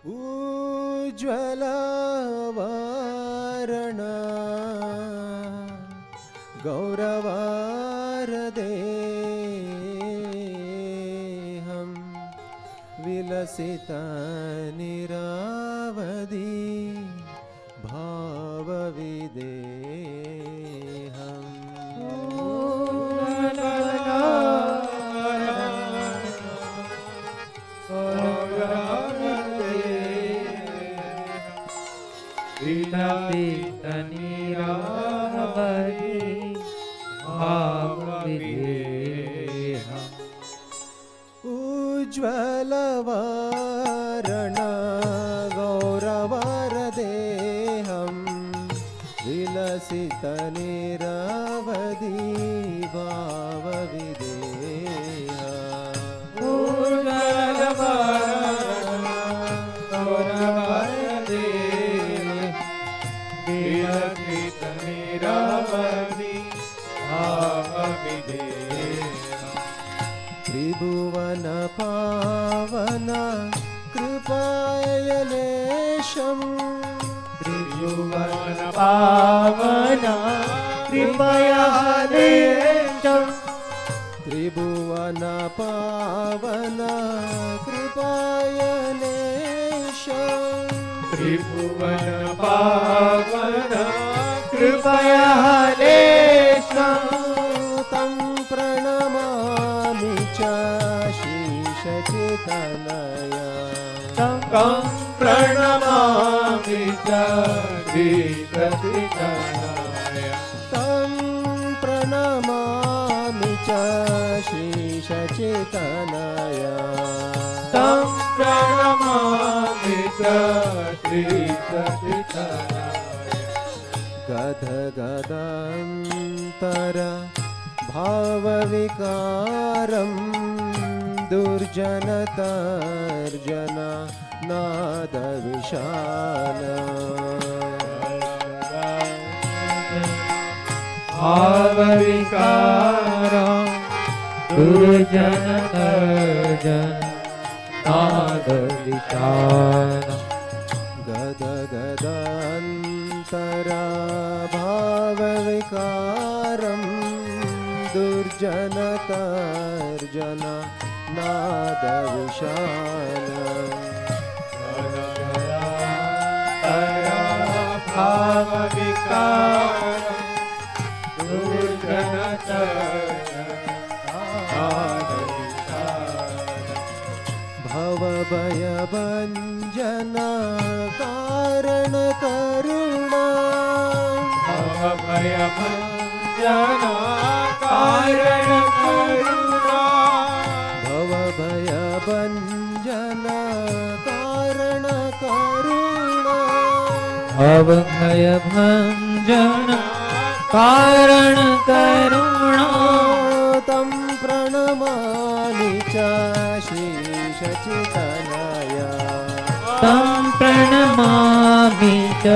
उज्ज्वलवर्ण गौरवारदेहं विलसितनिरावधि भावविदेहम् विलसितनिरावधि भावविदेहम् उज्ज्वलवर्ण गौरवरदेहं विलसितनिरावधि त्रिभुवन पावन कृपायलेशम् त्रिभुवन पावन कृपयालेशम् त्रिभुवन पावन कृपायलेशम् त्रिभुवन पावन कृपयालेशम् तं प्रणमामि च श्रीशचितनया तं प्रणमामि च श्रीशचितनया तं प्रणमामि च श्रीशचितनया तं प्रणमामि च श्रीशचितनया गदगदान्तर भावविकारं दुर्जनतर्जन नादविशाल भावविकारं दुर्जनतर्जन नादविशाल गदगदान्तरा भावविकारं दुर्जनतर्जन नादविशाल भावविकारं दुर्जनतर्जन नादविशाल भवभयभञ्जन कारण करुणा भवभयभञ्जन कारण करुणा भवभयभञ्जन कारण करुणा भवभयभञ्जन कारण करुणा तं प्रणमामि च श्रीशचितनया तं प्रणमामि च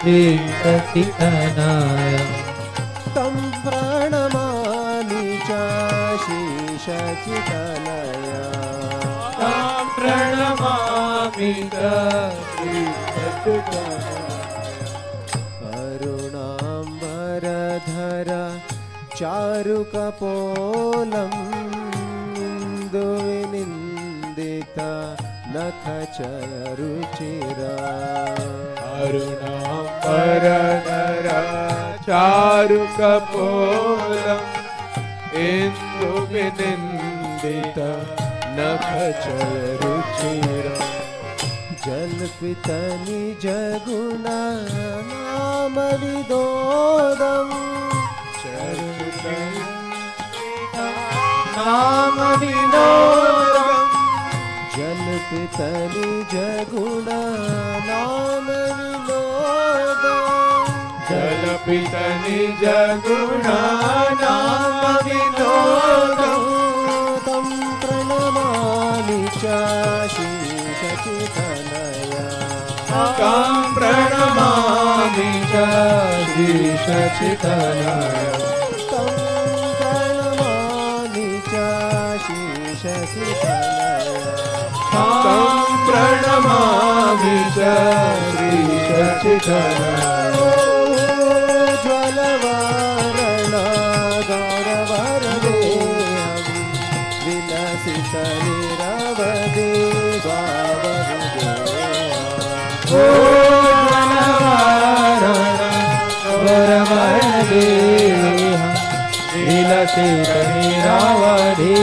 श्रीशचितनया तं प्रणमामि च श्रीशचितनया तं प्रणमामि च श्रीशचितनया करुणाम्बरधर चारुकपोलम् इन्दुविनिन्दित नखचरुचिरा अरुणाम्बरधर चारुकपोलम् इन्दुविनिन्दित नखचरुचिरा जल्पित निजगुण नाम विदोदम् नाम विनोदम् जल्पित निजगुण नाम विनोदम् जल्पित निजगुण नाम विनोदम् तं प्रणमामि च श्रीशचितनया तं प्रणमामि च श्रीशचितनया तं प्रणमामि च श्रीशचितनया तं प्रणमामि श्रीशचितनय ज्वलवारण गौरवरदे विलसित निरवधि विलसित निरवधि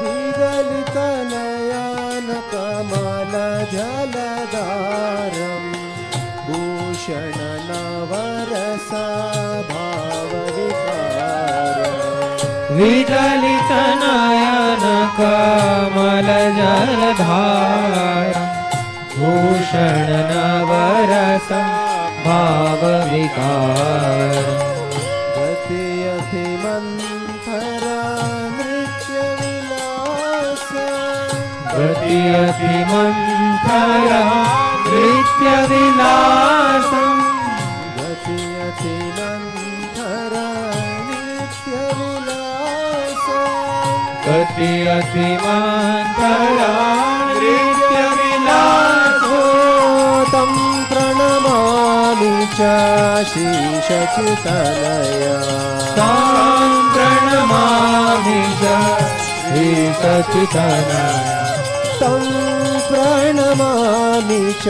विगलित नयन कमल जलधारम् भूषण नवरस भाव विचलित नयन कमल जलधार भूषण नवरस भाव विकार गतियति मंथरा नृत्य विलास गतियति मंथरा नृत्य विलासम् गतियति मंथरा नृत्य विलास गतियति मंथरा नृत्य विलासो तं प्रणमामि च श्रीशचितनया तां प्रणमामि च श्रीशचितनया तं प्रणमामि च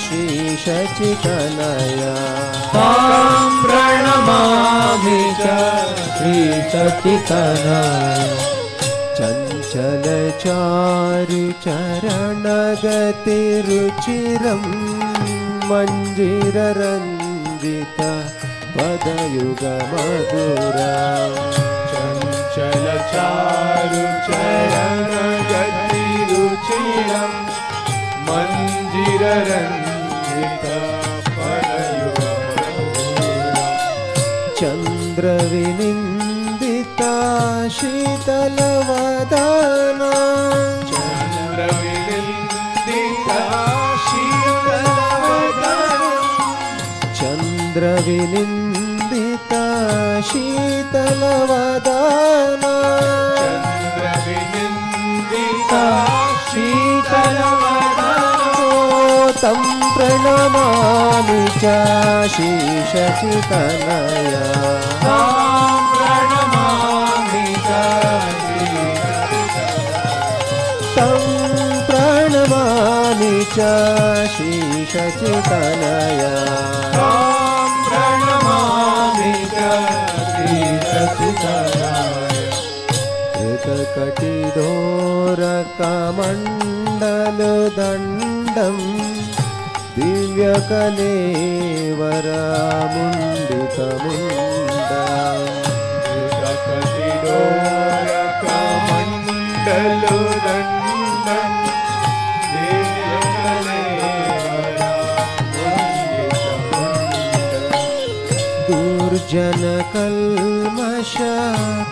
श्रीशचितनया तां प्रणमामि च श्रीशचितनया चञ्चल चारु चरण गतिरुचिरं मञ्जिररञ्जित पदयुग मधुरा चञ्चल चारु चरण गतिरुचिरं मञ्जिररञ्जित पदयुगमधुरा चन्द्रविनिन्दिता शीतलवदना चन्द्रविनिन्दिता शीतलवदना चन्द्रविनिन्दिता शीतलवदना चन्द्रविनिन्दिता शीतलवदना तं प्रणमामि च श्रीशचितनया तां प्रणमामि च श्रीशचितनया तं प्रणमामि च श्रीशचितनया तां प्रणमामि च श्रीशचितनया कृतकटिदोरकमण्डलदण्डम् दिव्यकलेवरमुण्डितमुण्डा कमण्डलुदण्डम् दुर्जनकल्मष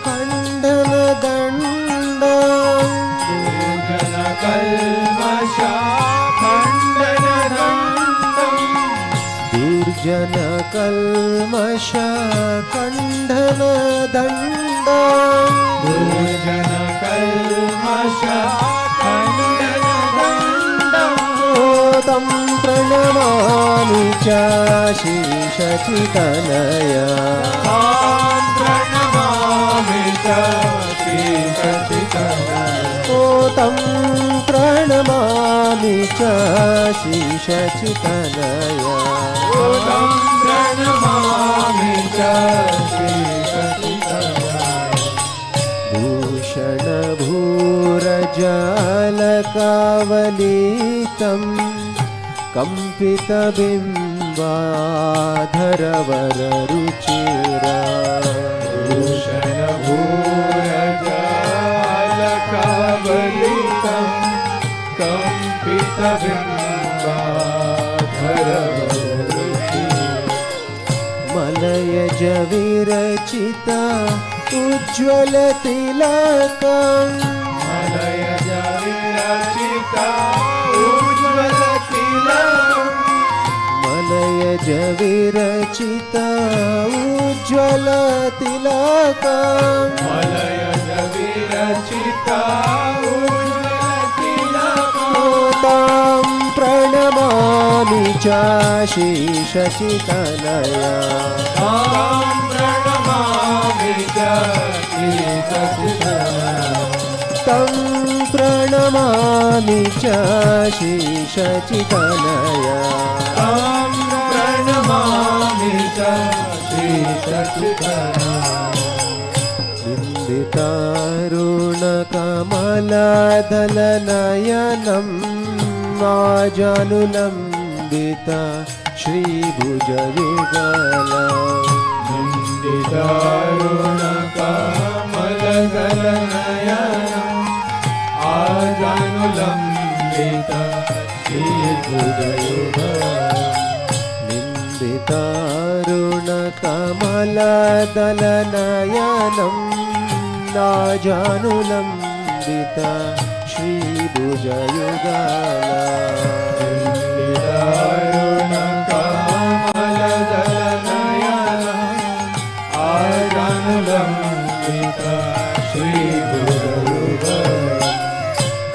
खण्डनदण्डा कल्मष खण्डनदण्डम् दुर्जनकल्मष खण्डनदण्डा दुर्जन कल्मष खण्डनदण्डम् तं प्रणमामि च श्रीशचितनया तां प्रणमामि च श्रीशचितनया तं प्रणमामि च श्रीशचितनया तं प्रणमामि च श्रीशचितनया भूषणभूरजालकावलीतं कम्पितबिम्बाधरवररुचिरा भूषणभूरजालकावलितं कम्पितबिम्बाधरवररुचिरा मलयज विरचिता उज्ज्वलतिलकम् मलयज विरचिता उज्ज्वलतिलकम् मलयज विरचिता उज्ज्वलतिलकम् मलयज विरचिता उज्ज्वलतिलकम् च श्रीशचितनया तं प्रणमामि च श्रीशचितनया तं प्रणमामि च श्रीशचितनया तं प्रणमामि च श्रीशचितनया निन्दितारुणकमलदलनयनं आजानुलम्बिता श्रीभुजयुगला निन्दितारुणकमलदलनयनम् आजानुलम्बिता श्रीभुजयुगला निन्दितारुणकमलदलनयनं नाजानुलम्बिता श्रीभुजयुगला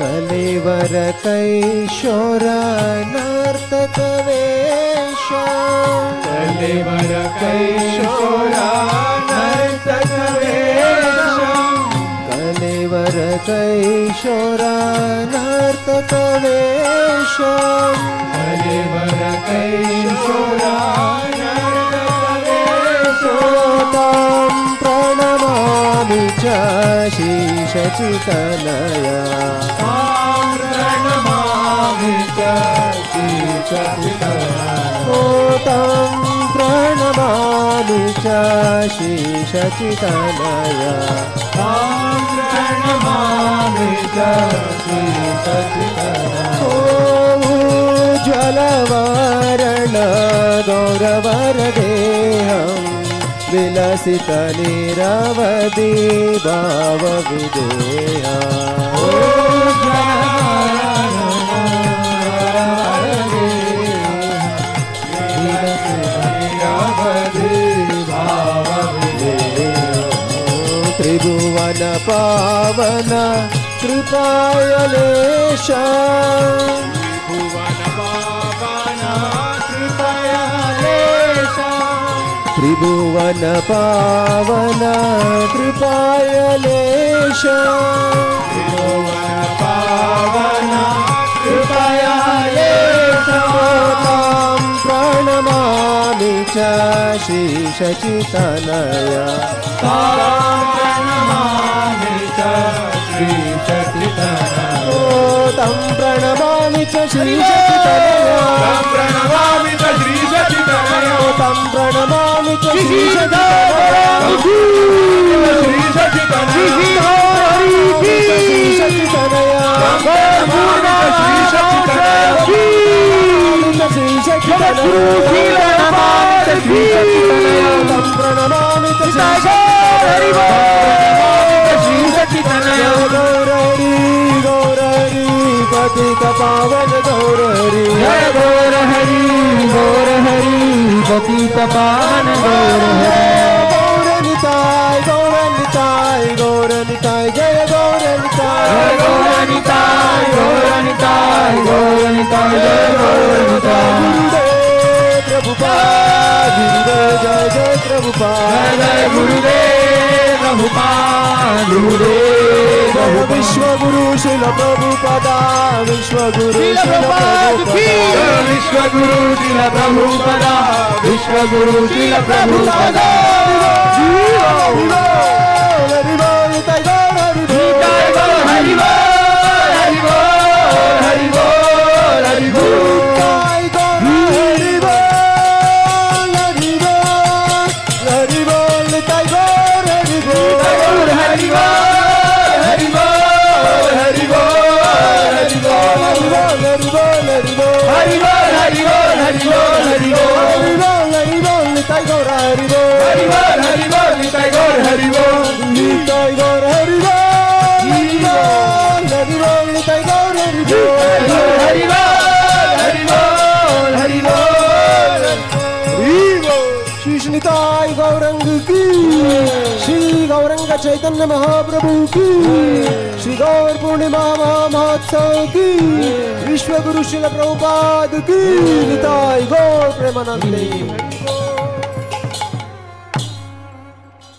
कलेवर कैशोर नर्तकवेश कलेवर कैशोरा नर्तकवेश कलेवर कैशोर नर्तकवेश कलेवर कैशोरा नर्तकवेश तं प्रणमामि च श्रीशचितनया प्रणमामि च श्रीशचितनया तं प्रणमामि च श्रीशचितनया प्रणमामि च श्रीशचितनया ज्वलवारण गौरवरदेहं विलसित निरवधि भावविदेहा त्रिभुवन पावन कृपायलेश भुवन पावन कृपयालेश त्रिभुवन पावन कृपायलेश भुवन पावन कृपयालेश तं प्रणमामि च श्रीशचितनया प्रणमामि च श्रीशचितनया तं प्रणमामि च श्रीशचितनया प्रणमामि च श्रीशचितनया तं प्रणमामि च श्रीशचितनया श्रीशचितनया श्रीशचितनया तं प्रणमामि च श्रीशचितनया गौरहरि गौरहरि पतित पावन गौरहरि जय गौर हरि पतित पावन गौर गौरनिताय गौरनिताय गौरनिताय जय गौरनिताय गौरनिताय गौरनिताय गौरनिताय जय गौरनिताय गुरुदेव प्रभुपाद गुरुदेव जय जय प्रभुपाद जय गुरुदेव प्रभुपाद गुरुदेव विश्वगुरु शिल प्रभुपदा विश्वगुरु शिल प्रभुपदा विश्वगुरु शिल प्रभुपदा विश्वगुरु शिल प्रभुपदा हरि बोल हरि बोल हरि बोल हरि बोल हरि बोल हरि बोल हरि बोल हरि बोल हरि बोल हरि बोल हरि बोल हरि बोल हरि बोल हरि बोल निताई गौर हरि बोल हरि बोल हरि बोल निताई गौर हरि बोल निताई गौर हरि बोल हरि बोल हरि बोल निताई गौर हरि बोल हरि बोल हरि बोल हरि बोल श्री निताई गौरंग की श्री गौरंग चैतन्य महाप्रभु की, श्री गौर पूर्णिमा महोत्सव की, विश्व गुरु श्रील प्रभुपाद की, निताई गौर प्रेमानंदे।